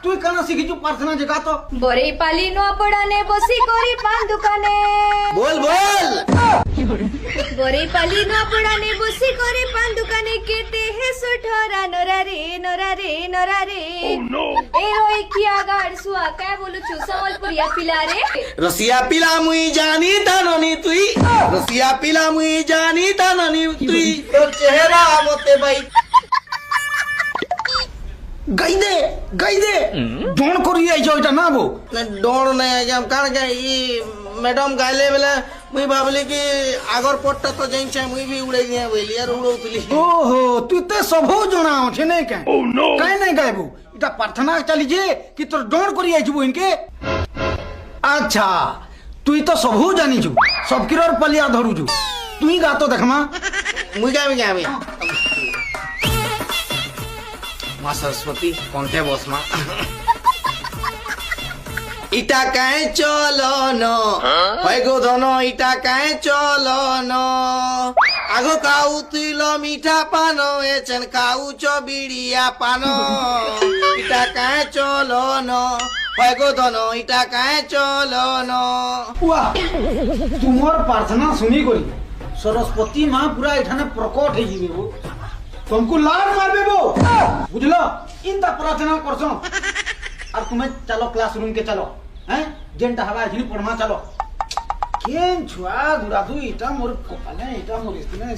तू कना शिखिचु प्रार्थना जगा तो बरे पाली नो पड़ाने बसी कोरी पान दुकाने बोल बोल बरे पाली नो पड़ाने बसी कोरी पान दुकाने केते है सुठोरा नोरा रे ए ओए किया गाड़ सुआ काय बोलू छु समलपुरिया पिला रे रसिया पिला मुई जानी ताननी तुई रसिया पिला मुई जानी ताननी तुई तोर चेहरा मोते भाई गई दे डोन करी आई जो इटा ना बो डोर नहीं आज्ञा कारण के ई मैडम गाइले बेले मुई भाबली कि आगर पट्टा तो जइन छे मुई भी उड़े दिया बोली यार उड़ौतली ओहो तू ते सबो जणा छे नै के काई नै गायबो इटा प्रार्थना चली जे कि तोर डोन करी आई जबो इनके अच्छा तू तो सबो जानी छु सब किरर पलिया धरु छु तू ही गा तो देखमा मुई गाबी माँ सरस्वती कौनते बस माँ इटा काहे चलो न होय गो धन इटा काहे चलो न आगो काऊ तुइलो मीठा पान एचन काऊ चो बिड़िया पान इटा काहे चलो न होय गो धन इटा काहे चलो न वाह तुमर प्रार्थना सुनी गई सरस्वती माँ पूरा इठाने प्रकट है जीवे वो तुमको लाड मारबे वो बुझलो इनता प्रार्थना करसो और तुम्हें चलो क्लासरूम के चलो हैं जेंटा हवा हिनी पढ़मा चलो केन छुआ गुरादू इटा मोर कपाले इटा मोर स्थिने